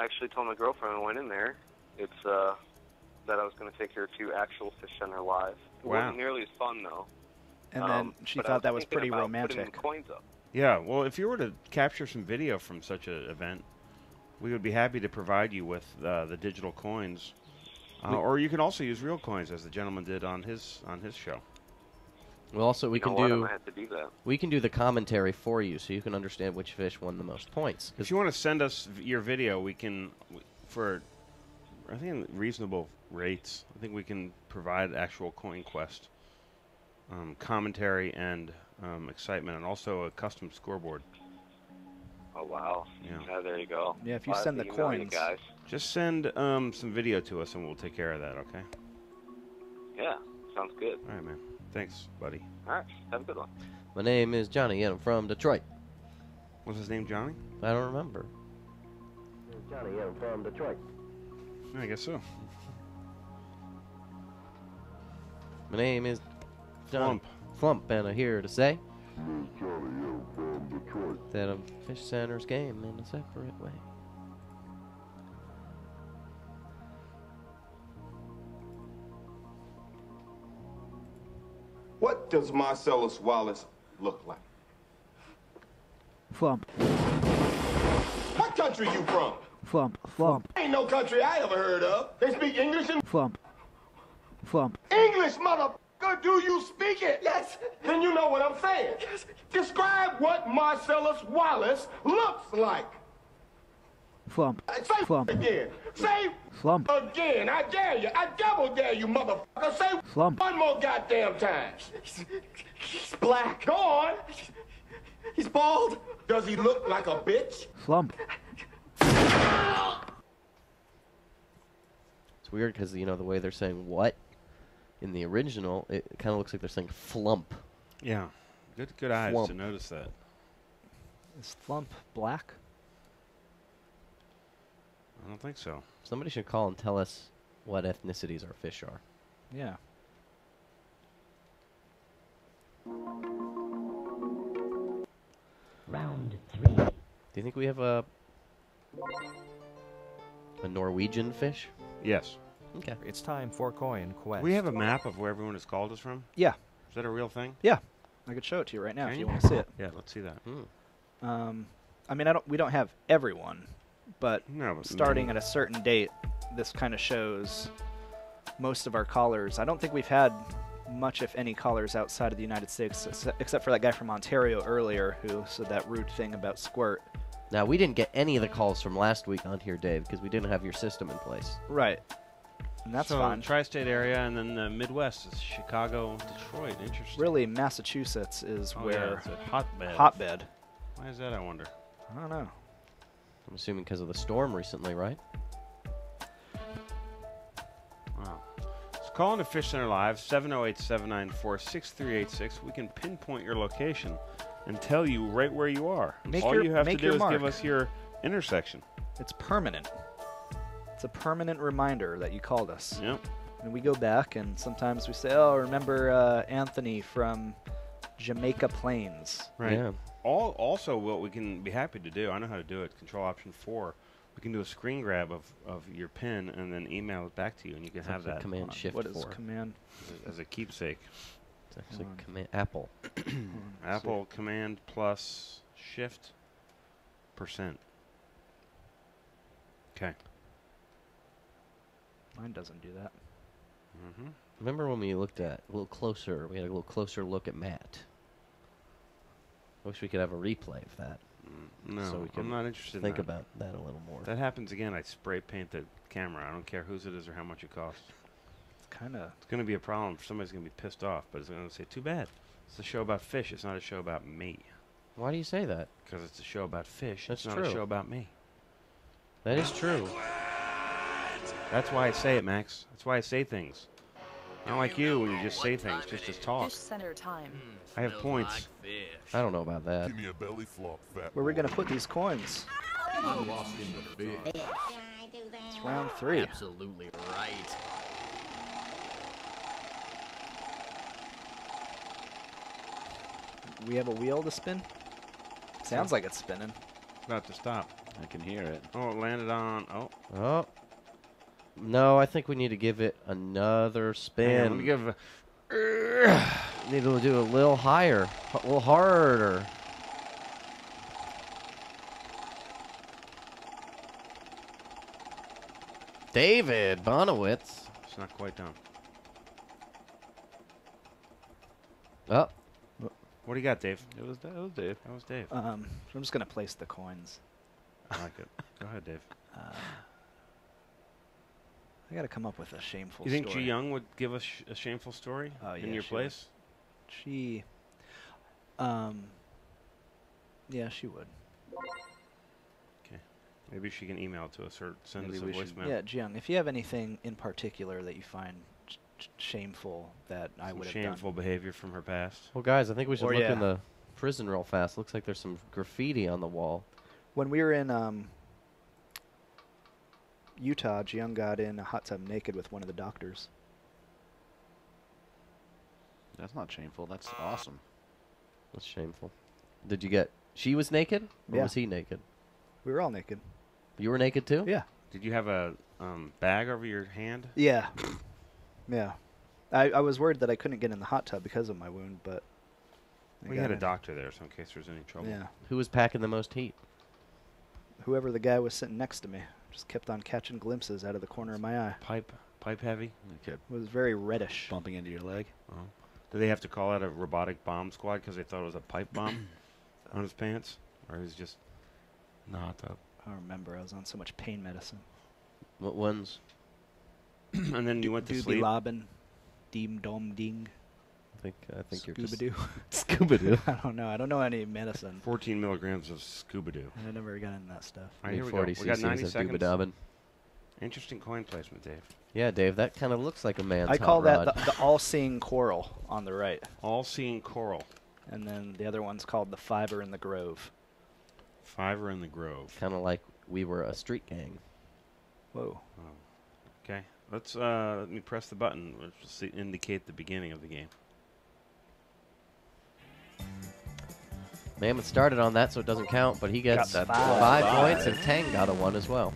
actually told my girlfriend when I went in there, that I was going to take her to actual Fish Center Live. It wasn't nearly as fun, though. And then she thought that was pretty romantic. Coins up. Yeah, well, if you were to capture some video from such an event, we would be happy to provide you with the digital coins. Or you can also use real coins, as the gentleman did on his show. Well, also we can I might have to do that. We can do the commentary for you, so you can understand which fish won the most points. If you want to send us your video, we can, for I think reasonable rates, I think we can provide actual Coin Quest commentary and excitement, and also a custom scoreboard. Oh, wow. Yeah. There you go. Yeah, if you send the coins. Guys. Just send some video to us, and we'll take care of that, okay? Yeah, sounds good. All right, man. Thanks, buddy. All right, have a good one. My name is Johnny, and I'm from Detroit. What's his name, Johnny? I don't remember. Johnny, I'm from Detroit. I guess so. My name is John Flump, and I'm here to say Johnny, I'm from Detroit. that a Fish Center's game in a separate way. What does Marcellus Wallace look like? Flump. What country you from? Flump. Flump. Ain't no country I ever heard of. They speak English and Flump. Flump. English, motherfucker. Do you speak it? Yes. Then you know what I'm saying. Yes. Describe what Marcellus Wallace looks like. Flump. Say Flump. again. Say Flump. again. I dare you. I double dare you, motherfucker. Say Flump. one more goddamn time. He's black. Go on. He's bald. Does he look like a bitch? Flump. It's weird because, the way they're saying what in the original, it kind of looks like they're saying flump. Yeah. Good eyes Flump. to notice that. Is Flump black? I don't think so. Somebody should call and tell us what ethnicities our fish are. Yeah. Round 3. Do you think we have a Norwegian fish? Yes. Okay. It's time for Coin Quest. We have a map of where everyone has called us from? Yeah. Is that a real thing? Yeah. I could show it to you right now Can if you? you want to see it. Yeah, let's see that. I mean, we don't have everyone, but No, but starting at a certain date, this kind of shows most of our callers. I don't think we've had much, if any, callers outside of the United States, except for that guy from Ontario earlier who said that rude thing about squirt. Now, we didn't get any of the calls from last week on here, Dave, because we didn't have your system in place. Right. And that's fine. Tri-state area, and then the Midwest is Chicago, Detroit. Interesting. Really, Massachusetts is Oh, where yeah, it's a hotbed. Hotbed. Why is that, I wonder? I don't know. I'm assuming because of the storm recently, right? Wow. So call into Fish Center Live, 708-794-6386. We can pinpoint your location and tell you right where you are. All you have to do is give us your intersection. It's permanent. It's a permanent reminder that you called us. Yep. And we go back, and sometimes we say, "Oh, remember Anthony from Jamaica Plains?" Right. Yeah. Also, what we can be happy to do, I know how to do it. Control Option 4. We can do a screen grab of your pin and then email it back to you, and you can have that. Command Shift. What is Command? As a keepsake. It's actually Command Apple. Apple Command plus Shift %. Okay. Mine doesn't do that. Remember when we looked at a little closer? We had a little closer look at Matt. I wish we could have a replay of that. No, so we I'm not interested in think that. about that a little more. If that happens again, I spray paint the camera. I don't care whose it is or how much it costs. It's kind of... It's going to be a problem. Somebody's going to be pissed off, but it's going to say, too bad. It's a show about fish. It's not a show about me. Why do you say that? Because it's a show about fish. That's it's true. not a show about me. That is true. That's why I say it, Max. That's why I say things. Not like you when you just say things, just as talk. FishCenter time. I have points. I don't know about that. Give me a belly flop, fat. Where are we going to put these coins? I'm lost in the fish. It's round 3. Absolutely right. We have a wheel to spin? Sounds like it's spinning. About to stop. I can hear it. Oh, it landed on... Oh. No, I think we need to give it another spin. Let me give a... Need to do a little higher, a little harder. David Bonowitz. It's not quite done. Oh. What do you got, Dave? It was Dave. That was Dave. I'm just going to place the coins. I like it. Go ahead, Dave. I got to come up with a shameful You think story. Ji Young would give us a shameful story in your place? She, yeah, she would. Okay. Maybe she can email it to us or send Maybe us a we should- voicemail. Yeah, Ji Young, if you have anything in particular that you find shameful that I would have done. Shameful behavior from her past. Well, guys, I think we should Or, look yeah. in the prison real fast. Looks like there's some graffiti on the wall. When we were in Utah, Ji Young got in a hot tub naked with one of the doctors. That's not shameful. That's awesome. That's shameful. Did you get... She was naked? Or Yeah. was he naked? We were all naked. You were naked too? Yeah. Did you have a bag over your hand? Yeah. Yeah. I was worried that I couldn't get in the hot tub because of my wound, but... I We got had a in. doctor there, so in case there's any trouble. Yeah. Who was packing the most heat? Whoever the guy was sitting next to me. Just kept on catching glimpses out of the corner of my eye. Pipe heavy? It was very reddish. Bumping into your leg. Oh. Did they have to call out a robotic bomb squad because they thought it was a pipe bomb on his pants? Or he was just not up? I don't remember. I was on so much pain medicine. What ones? And then you went to Doobie sleep? Lobbin, Deem Dom Ding. I think you're just... Scooby-Doo. Scooby-Doo. I don't know. I don't know any medicine. 14 milligrams of Scooby-Doo. I never got into that stuff. All right, here we go. 40 We got cc's 90 of seconds. Doobadobbin. Interesting coin placement, Dave. Yeah, Dave, that kind of looks like a man's I call hot that rod. the all-seeing coral on the right. All-seeing coral. And then the other one's called the Fiver in the Grove. Fiver in the Grove. Kind of like we were a street gang. Whoa. Oh. Okay. Let me press the button, which will indicate the beginning of the game. Mammoth started on that, so it doesn't count, but he gets Got 5 points, and Tang got a 1 as well.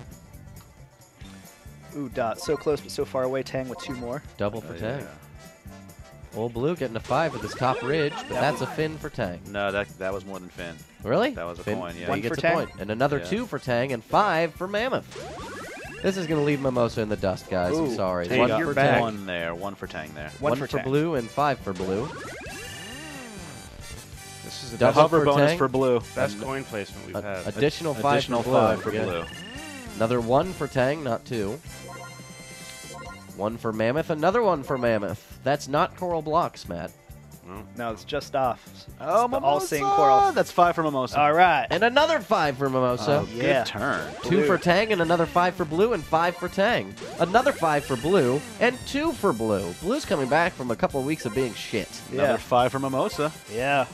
Ooh, Dot. So close, but so far away. Tang with 2 more. Double for Tang. Old Blue getting a 5 with his top ridge, but that's a fin for Tang. No, that was more than fin. Really? That was a Fin? coin, yeah. So he gets a point. And another 2 for Tang, and 5 for Mammoth. This is going to leave Mimosa in the dust, guys. Ooh, I'm sorry. Tang, 1 you're for back. Tang. 1 there. 1 for Tang there. 1 for Blue and 5 for Blue. This is a Double hover for bonus Tang. for Blue. Best coin placement we've had. Additional 5 Additional for Blue. 5 for Yeah. Blue. Another 1 for Tang, not 2. 1 for Mammoth, another 1 for Mammoth. That's not coral blocks, Matt. No, it's just off. Oh, It's the Mimosa! all-seeing coral. That's 5 for Mimosa. All right. And another 5 for Mimosa. Oh, good turn. 2 for Tang and another 5 for Blue and 5 for Tang. Another 5 for Blue and 2 for Blue. Blue's coming back from a couple of weeks of being shit. Another 5 for Mimosa. Yeah.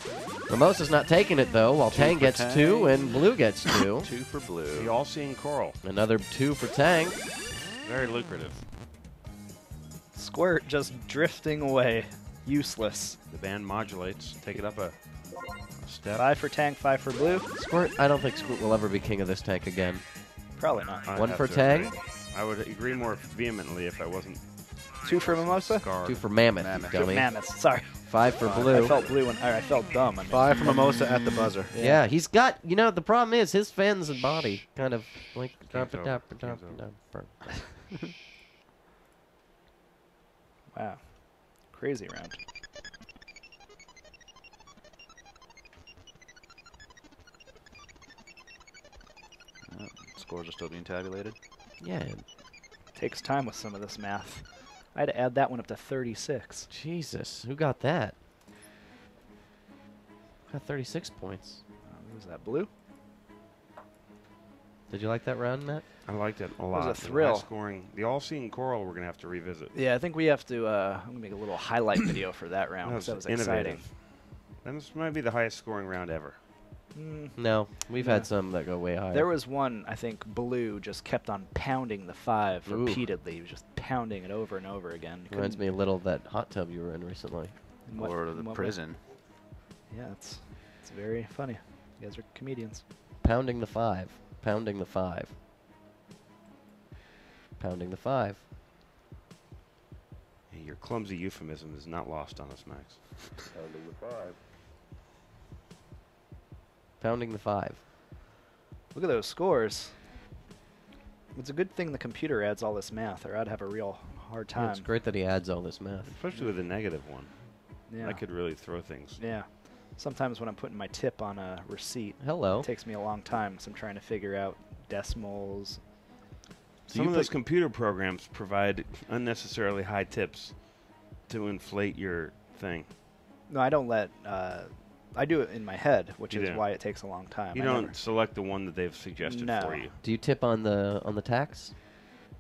Mimosa's not taking it, though, while Tang gets Tang. 2 and Blue gets 2. 2 for Blue. The all-seeing coral. Another 2 for Tang. Very lucrative. Squirt just drifting away. Useless. The band modulates. Take it up a step. 5 for Tang, 5 for Blue. Squirt, I don't think Squirt will ever be king of this tank again. Probably not. I'd 1 have for to Tang. agree. I would agree more vehemently if I wasn't 2 for Mimosa. scarred. 2 for Mammoth, you dummy. Mammoth. Sorry. 5 for Blue. I felt blue and I felt dumb. I mean. 5 for Mimosa at the buzzer. Yeah, he's got, you know, the problem is his fins and body kind of like Wow. Crazy round. Scores are still being tabulated. Yeah. Takes time with some of this math. I had to add that one up to 36. Jesus, who got that? Got 36 points. Who was that, Blue? Did you like that round, Matt? I liked it a It lot. was a thrill. High scoring. The all-seeing coral we're going to have to revisit. Yeah, I think we have to I'm going to make a little highlight video for that round. That 'Cause that was was exciting. innovative. And this might be the highest scoring round ever. No, we've had some that go way higher. There was one, I think, Blue just kept on pounding the 5 Ooh. repeatedly. He was just pounding it over and over again. Reminds me a little of that hot tub you were in recently. Or the prison. Yeah, it's very funny. You guys are comedians. Pounding the 5. Pounding the 5. Pounding the 5. Hey, your clumsy euphemism is not lost on us, Max. Pounding the 5. Pounding the 5. Look at those scores. It's a good thing the computer adds all this math, or I'd have a real hard time. Yeah, it's great that he adds all this math. Especially with the negative one. Yeah. I could really throw things. Yeah. Sometimes when I'm putting my tip on a receipt, Hello. it takes me a long time, so I'm trying to figure out decimals. Some of those computer programs provide unnecessarily high tips to inflate your thing. No, I don't let. I do it in my head, which You is do. why it takes a long time. You I don't never- select the one that they've suggested No. for you. Do you tip on the tax?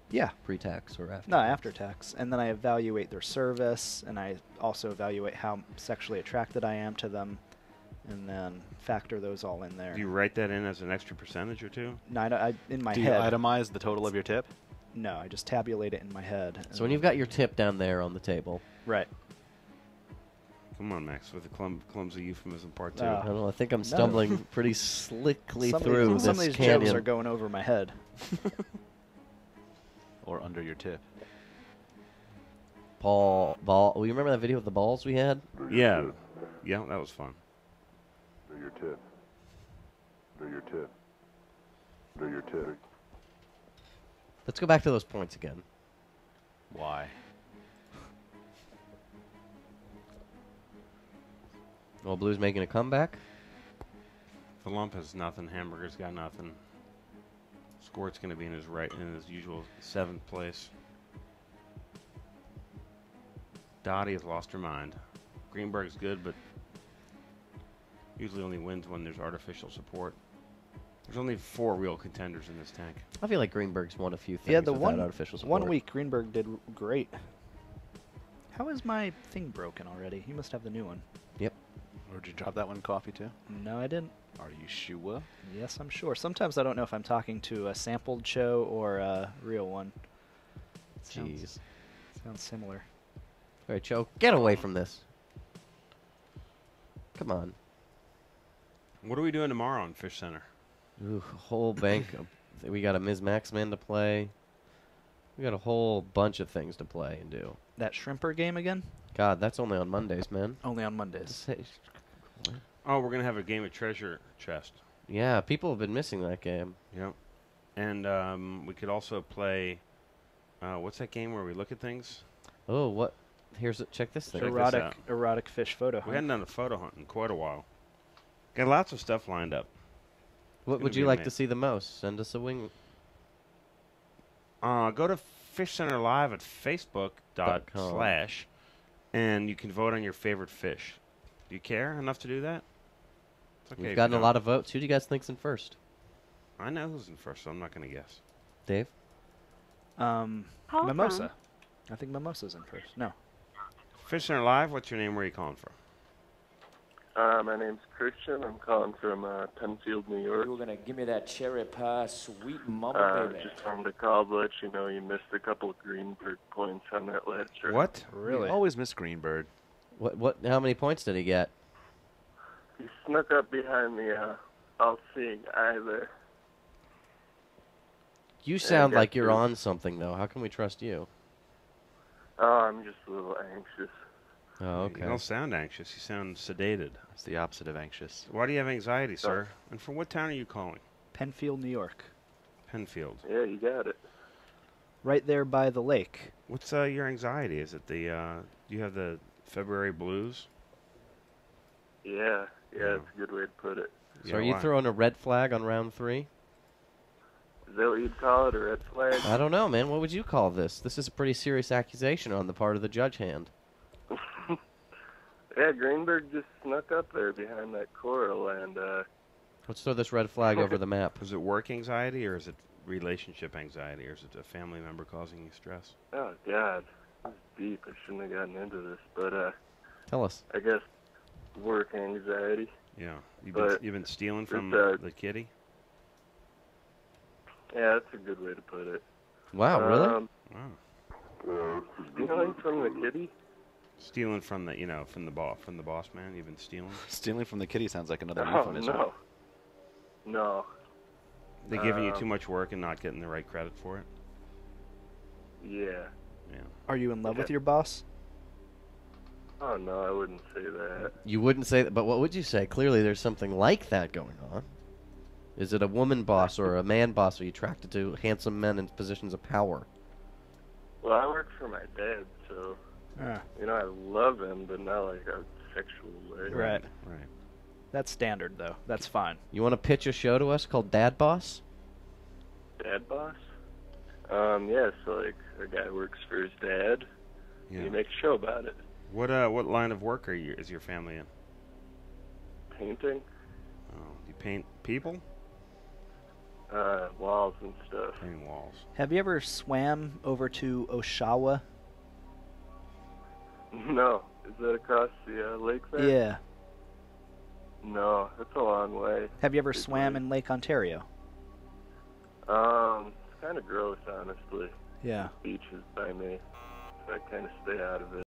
Yeah. Pre-tax or after? No, after tax. And then I evaluate their service, and I also evaluate how sexually attracted I am to them, and then factor those all in there. Do you write that in as an extra percentage or two? No, in my Do head. you itemize the total of your tip? No, I just tabulate it in my head. So when you've got your tip down there on the table. Right. Come on, Max, with the clumsy euphemism part 2. I don't know. I think I'm stumbling pretty slickly some through Some of this these canyon. jokes are going over my head. Or under your tip? Ball. Well, you remember that video of the balls we had? Yeah. Yeah, that was fun. Do your tip. Do your tip. Do your tip. Let's go back to those points again. Why? Well, Blue's making a comeback. The lump has nothing. Hamburger's got nothing. Squirt's going to be in his usual 7th place. Dottie has lost her mind. Greenberg's good, but usually only wins when there's artificial support. There's only 4 real contenders in this tank. I feel like Greenberg's won a few things Yeah, the without one artificial support. 1 week Greenberg did great. How is my thing broken already? You must have the new one. Yep. Or did you drop that one in coffee too? No, I didn't. Are you sure? Yes, I'm sure. Sometimes I don't know if I'm talking to a sampled show or a real one. Jeez. Sounds similar. All right, Joe, get away from this. Come on. What are we doing tomorrow on FishCenter? Ooh, a whole bank. We got a Ms. Maxman to play. We got a whole bunch of things to play and do. That Shrimper game again? God, that's only on Mondays, man. Only on Mondays. Oh, we're going to have a game of treasure chest. Yeah, people have been missing that game. Yep. And we could also play, what's that game where we look at things? Oh, what? Check this thing. Erotic fish photo hunt. We hadn't done a photo hunt in quite a while. Got lots of stuff lined up. What would you like to see the most? Send us a wing. Go to FishCenter Live at facebook.com/ and you can vote on your favorite fish. Do you care enough to do that? It's okay. We've gotten a lot of votes. Who do you guys think's in first? I know who's in first, so I'm not going to guess. Dave? Mimosa. I think Mimosa's in first. No. FishCenter Live, what's your name? Where are you calling from? My name's Christian. I'm calling from Penfield, New York. You were gonna give me that cherry pie, sweet mama baby. Just wanted to call to let you know you missed a couple of Greenberg points on that last round. What? You always miss Greenberg. What? How many points did he get? He snuck up behind the all-seeing eye there. You sound like you're on something, though. How can we trust you? Oh, I'm just a little anxious. Oh, okay. You don't sound anxious. You sound sedated. It's the opposite of anxious. Why do you have anxiety, sir? And from what town are you calling? Penfield, New York. Penfield. Yeah, you got it. Right there by the lake. What's your anxiety? Is it the, do you have the February blues? Yeah, that's a good way to put it. So are you throwing a red flag on round 3? Is that what you'd call it, a red flag? I don't know, man. What would you call this? This is a pretty serious accusation on the part of the judge hand. Yeah, Greenberg just snuck up there behind that coral, and Let's throw this red flag over the map. Is it work anxiety, or is it relationship anxiety, or is it a family member causing you stress? oh God, this is deep. I shouldn't have gotten into this, but Tell us. I guess work anxiety. Yeah. You've But been stealing from it's, the kitty? Yeah, that's a good way to put it. Wow, really? Wow. Stealing from the kitty? Stealing from the, from the boss man. You've been stealing. Stealing from the kitty sounds like another Oh, euphemism. no. No. They giving you too much work and not getting the right credit for it? Yeah. Yeah. Are you in love with your boss? Oh, no, I wouldn't say that. You wouldn't say that, but what would you say? Clearly there's something like that going on. Is it a woman boss or a man boss? Are you attracted to handsome men in positions of power? Well, I work for my dad, so, I love him, but not like a sexual way. Right. Right. That's standard, though. That's fine. You want to pitch a show to us called Dad Boss? Dad boss? Yeah, so, like, a guy works for his dad, and he makes a show about it. What line of work is your family in? Painting, Oh, you paint people? walls and stuff. Painting walls. Have you ever swam over to Oshawa? No. Is that across the lake there? Yeah. No, that's a long way. Have you ever swam in Lake Ontario? It's kind of gross, honestly. Yeah. Beaches by me. So I kind of stay out of it.